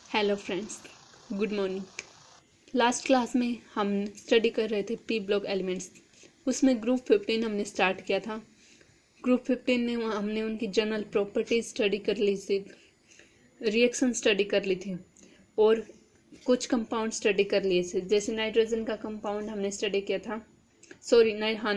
Hello friends, good morning. Last class में हम study कर रहे थे पी ब्लॉक एलिमेंट्स। उसमें ग्रुप 15 हमने स्टार्ट किया था। ग्रुप 15 में हमने उनकी जनरल प्रॉपर्टीज स्टडी कर ली थी, रिएक्शन स्टडी कर ली थी और कुछ कंपाउंड स्टडी कर लिए थे। जैसे नाइट्रोजन का कंपाउंड हमने स्टडी किया था,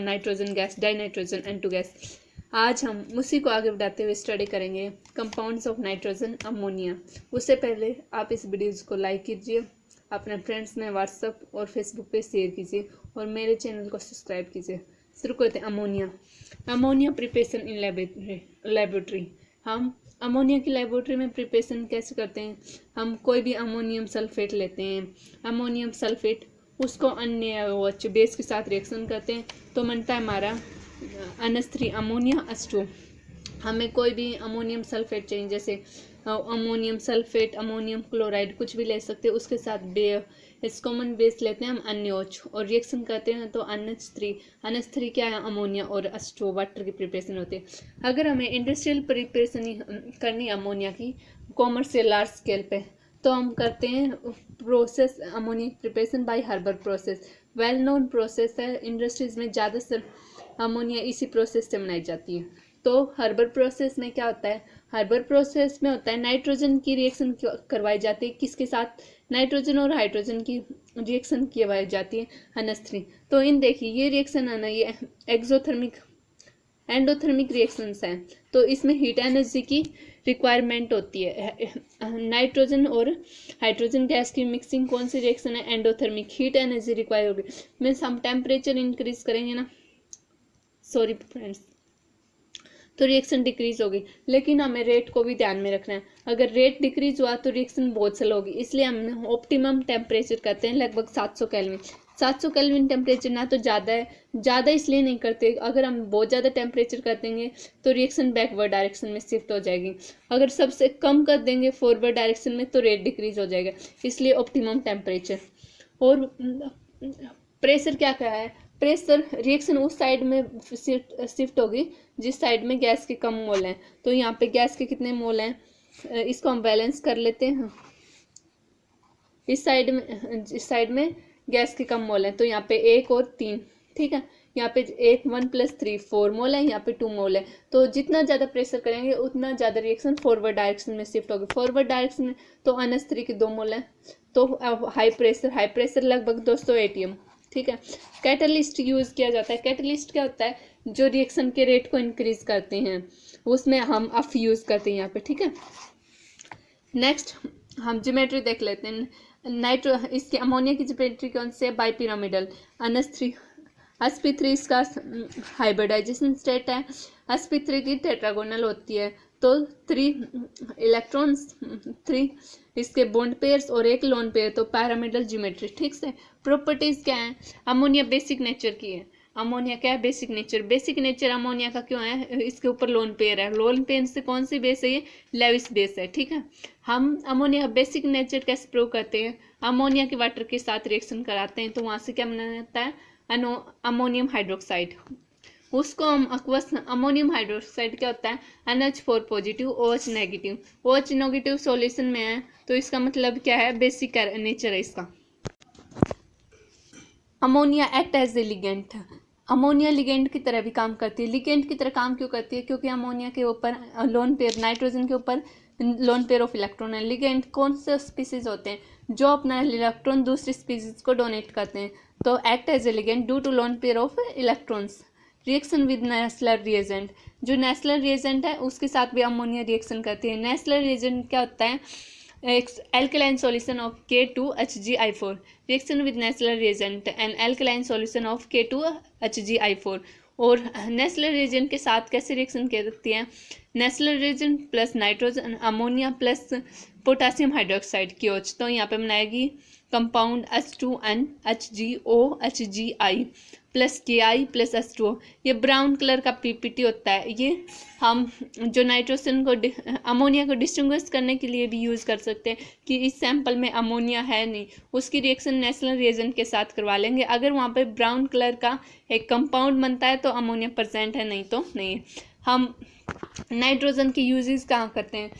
nitrogen gas, die nitrogen N2 gas. आज हम उसी को आगे बढ़ाते हुए स्टडी करेंगे कंपाउंड्स ऑफ नाइट्रोजन अमोनिया। उससे पहले आप इस वीडियोज़ को लाइक कीजिए, अपने फ्रेंड्स में व्हाट्सएप और फेसबुक पे शेयर कीजिए और मेरे चैनल को सब्सक्राइब कीजिए। शुरू करते हैं। Ammonia preparation in laboratory. हम अमोनिया की लेबोरेटरी में प्रिपरेशन कैसे करते हैं? हम कोई भी अमोनियम सल्फेट लेते हैं। अमोनियम सल्फेट उसको अन्य बेस के साथ रिएक्शन करते हैं तो बनता है हमारा NH3 अमोनिया H2। हमें कोई भी अमोनियम सल्फेट चाहिए, जैसे अमोनियम सल्फेट, अमोनियम क्लोराइड, कुछ भी ले सकते हैं। उसके साथ इस कॉमन बेस लेते हैं हम NaOH और रिएक्शन करते हैं तो NH3 क्या है? अमोनिया और H2 वाटर की प्रिपरेशन होती है। अगर हमें इंडस्ट्रियल प्रिपरेशन करनी है अमोनिया की, कॉमर्शियल लार्ज स्केल पे, तो हम करते हैं process ammonia preparation by Haber process. Well known process है, इंडस्ट्रीज में ज़्यादातर अमोनिया इसी प्रोसेस से बनाई जाती है। तो हर्बर प्रोसेस में क्या होता है? हर्बर प्रोसेस में होता है नाइट्रोजन की रिएक्शन करवाई जाती है। किसके साथ? नाइट्रोजन और हाइड्रोजन की रिएक्शन करवाई जाती है NH3। तो इन देखिए ये रिएक्शन है ना, ये एक्सोथर्मिक एंडोथर्मिक रिएक्शंस हैं। तो इसमें हीट एनर्जी की रिक्वायरमेंट होती है। नाइट्रोजन और हाइड्रोजन गैस की मिक्सिंग कौन सी रिएक्शन है? एंडोथर्मिक। हीट एनर्जी रिक्वायर होगी, मीन्स हम टेम्परेचर इंक्रीज करेंगे ना, सॉरी फ्रेंड्स, तो रिएक्शन डिक्रीज होगी। लेकिन हमें रेट को भी ध्यान में रखना है। अगर रेट डिक्रीज हुआ तो रिएक्शन बहुत स्लो होगी, इसलिए हम ऑप्टिमम टेम्परेचर करते हैं लगभग 700 केल्विन। 700 केल्विन टेम्परेचर ना तो ज़्यादा है, ज़्यादा इसलिए नहीं करते, अगर हम बहुत ज़्यादा टेम्परेचर कर देंगे तो रिएक्शन बैकवर्ड डायरेक्शन में शिफ्ट हो जाएगी। अगर सबसे कम कर देंगे फॉरवर्ड डायरेक्शन में तो रेट डिक्रीज हो जाएगा, इसलिए ऑप्टिमम टेम्परेचर। और प्रेशर क्या है? प्रेशर रिएक्शन उस साइड में शिफ्ट होगी जिस साइड में गैस के कम मोल हैं। तो यहाँ पे गैस के कितने मोल हैं, इसको हम बैलेंस कर लेते हैं। इस साइड में गैस के कम मोल हैं, तो यहाँ पे 1 और 3, ठीक है। यहाँ पे 1 + 3 4 मोल है, यहाँ पे 2 मोल है। तो जितना ज़्यादा प्रेशर करेंगे उतना ज़्यादा रिएक्शन फॉरवर्ड डायरेक्शन में शिफ्ट होगी। फॉरवर्ड डायरेक्शन में तो NH3 के 2 मोल है। तो हाई प्रेशर लगभग 200 ATM, ठीक है। कैटलिस्ट यूज़ किया जाता है। कैटलिस्ट क्या होता है? जो रिएक्शन के रेट को इंक्रीज करते हैं, उसमें हम अफ यूज़ करते हैं यहाँ पे, ठीक है। नेक्स्ट हम ज्योमेट्री देख लेते हैं। इसके अमोनिया की ज्योमेट्री कौन सी है? बाइपिरामिडल। sp3 इसका हाइब्रिडाइजेशन स्टेट है। sp3 की टेट्रागोनल होती है, तो 3 इलेक्ट्रॉन्स, 3 इसके बॉन्ड पेयर्स और 1 लोन पेयर, तो पैरामिडल ज्योमेट्री, ठीक से। प्रॉपर्टीज क्या है? अमोनिया बेसिक नेचर की है। अमोनिया क्या है? Basic nature. Basic nature ammonia का क्यों है? इसके ऊपर लोन पेयर है। लोन पेयर से कौन सी बेस है? ये लेविस बेस है, ठीक है। हम अमोनिया बेसिक नेचर कैसे प्रूव करते हैं? अमोनिया के वाटर के साथ रिएक्शन कराते हैं तो वहाँ से क्या बना जाता है? Ammonium hydroxide. उसको हम अक्वस अमोनियम हाइड्रोक्साइड क्या होता है? NH4 positive, OH negative. OH negative solution में है, तो इसका मतलब क्या है? बेसिक नेचर है इसका। Ammonia act as a ligand. Ammonia ligand की तरह भी काम करती है। लिगेंड की तरह काम क्यों करती है? क्योंकि अमोनिया के ऊपर लोन पेयर, नाइट्रोजन के ऊपर लोन पेयर ऑफ इलेक्ट्रॉन है। लिगेंड कौन से स्पीसीज होते हैं? जो अपना इलेक्ट्रॉन दूसरी स्पीसीज को डोनेट करते हैं। तो act as a ligand due to lone pair of electrons. Reaction with Nessler reagent. जो नेस्लर रिएजेंट है उसके साथ भी अमोनिया रिएक्शन करती है। नेस्लर रिएजेंट क्या होता है? alkaline solution of K2HgI4 reaction with Nessler reagent and alkaline solution of K2HgI4। और नेस्लर रिएजेंट के साथ कैसे रिएक्शन करती है? Nessler reagent plus nitrogen ammonia plus potassium hydroxide की OH, तो यहाँ पे बनाएगी compound H2NHgOHgI plus Ki plus H2O। ये ब्राउन कलर का PPT होता है। ये हम जो नाइट्रोजन को अमोनिया को डिस्टिंग्विश करने के लिए भी यूज़ कर सकते हैं कि इस सैंपल में अमोनिया है नहीं, उसकी रिएक्शन नेस्लर रिएजेंट के साथ करवा लेंगे। अगर वहाँ पे ब्राउन कलर का एक कंपाउंड बनता है तो अमोनिया प्रेजेंट है, नहीं तो नहीं है। हम नाइट्रोजन की यूजेस कहाँ करते हैं?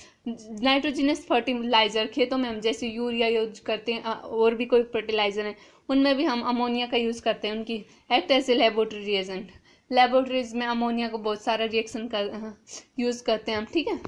नाइट्रोजनस फर्टिलाइजर खेतों में हम जैसे यूरिया यूज करते हैं, और भी कोई फर्टिलाइजर है उनमें भी हम अमोनिया का यूज़ करते हैं, उनकी act as a laboratory reagent. Laboratories में अमोनिया को बहुत सारा रिएक्शन कर यूज़ करते हैं हम, ठीक है।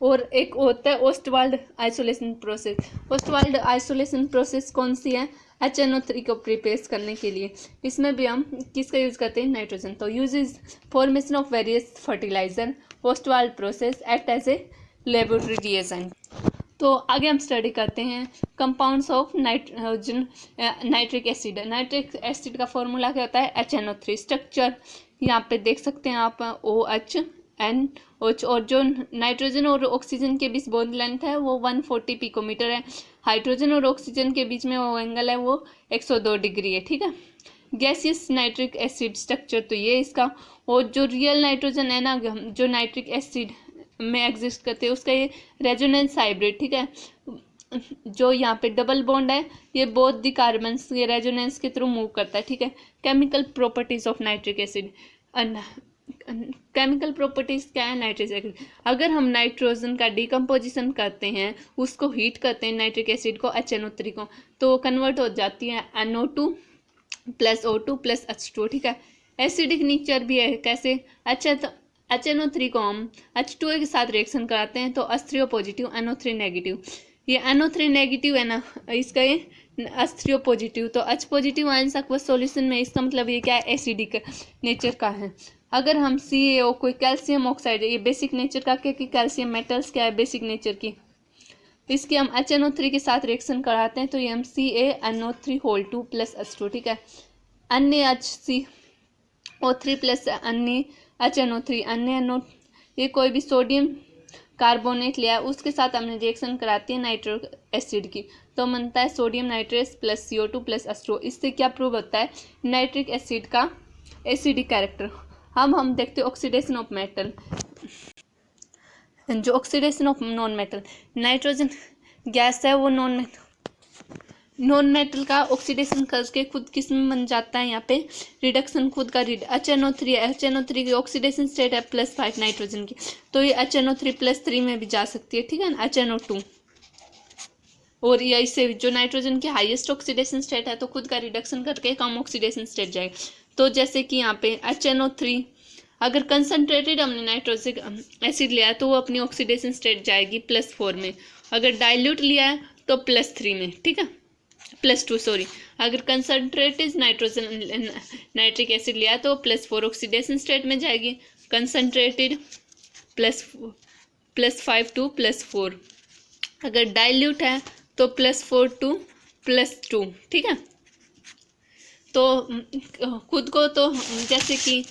और एक होता है Ostwald isolation process. Ostwald isolation process कौन सी है? HNO3 को प्रिपेस करने के लिए। इसमें भी हम किसका यूज़ करते हैं? नाइट्रोजन। तो uses formation of various fertiliser, Ostwald process, act as a laboratory reagent. तो आगे हम स्टडी करते हैं compounds of nitrogen nitric acid. Nitric acid का फॉर्मूला क्या होता है? HNO3। स्ट्रक्चर यहाँ पे देख सकते हैं आप, OH और जो नाइट्रोजन और ऑक्सीजन के बीच बॉन्ड लेंथ है वो 140 पिकोमीटर है। हाइड्रोजन और ऑक्सीजन के बीच में वो एंगल है वो 102 डिग्री है, ठीक है। गैसियस नाइट्रिक एसिड स्ट्रक्चर तो ये इसका, और जो रियल नाइट्रोजन है ना, जो नाइट्रिक एसिड में एग्जिस्ट करते हैं, उसका ये रेजोनेंस हाइब्रिड, ठीक है। जो यहाँ पे डबल बॉन्ड है ये बोथ द कार्बन्स ये रेजोनेंस के थ्रू मूव करता है, ठीक है। Chemical properties of nitric acid. Chemical properties क्या है नाइट्रिक एसिड? अगर हम नाइट्रोजन का डिकम्पोजिशन करते हैं, उसको हीट करते हैं नाइट्रिक एसिड को, HNO3 को, तो कन्वर्ट हो जाती है NO2 plus O2 plus H2, ठीक है। एसिडिक नेचर भी है, कैसे? अच्छा, तो HNO3 को हम H2O के साथ रिएक्शन कराते हैं तो H3O पॉजिटिव, NO3 नेगेटिव। ये NO3 नेगेटिव है ना, इसका ये H3O पॉजिटिव, तो H positive ion aqueous solution में, इसका मतलब ये क्या है? एसिडिक नेचर का है। अगर हम CaO कोई कैल्शियम ऑक्साइड है, ये बेसिक नेचर का, क्योंकि कैल्शियम मेटल्स क्या है? बेसिक नेचर की। इसके हम HNO3 के साथ रिएक्शन कराते हैं तो ये हम CaNO3 प्लस H2, ठीक है। अन्य HCO3 प्लस अन्य HNO3, अन्य NO, ये कोई भी सोडियम कार्बोनेट लिया उसके साथ हमने रिएक्शन कराती है नाइट्रिक एसिड की, तो बनता है sodium nitrate plus CO2 plus H2O। इससे क्या प्रूव होता है? नाइट्रिक एसिड का एसिडिक कैरेक्टर। हम देखते हैं ऑक्सीडेशन ऑफ मेटल। जो oxidation of non metal, nitrogen gas है वो नॉन मेटल का ऑक्सीडेशन करके खुद किस में बन जाता है? यहाँ पे रिडक्शन खुद का HNO3 है। HNO3 की ऑक्सीडेशन स्टेट है +5 नाइट्रोजन की, तो ये HNO3 +3 में भी जा सकती है, ठीक है ना, HNO2। और ये इससे जो नाइट्रोजन की हाईएस्ट ऑक्सीडेशन स्टेट है तो खुद का रिडक्शन करके कम ऑक्सीडेशन स्टेट जाएगा। तो जैसे कि यहाँ पे HNO3 अगर कंसनट्रेटेड हमने नाइट्रोजिक एसिड लिया है तो वो अपनी ऑक्सीडेशन स्टेट जाएगी +4 में, अगर डाइल्यूट लिया है तो +3 में, ठीक है, +2 सॉरी। अगर कंसनट्रेटेड नाइट्रिक एसिड लिया तो +4 ऑक्सीडेशन स्टेट में जाएगी, कंसनट्रेटेड +5 टू +4। अगर डाइल्यूट है तो +4 टू +2, ठीक है। तो खुद को तो जैसे कि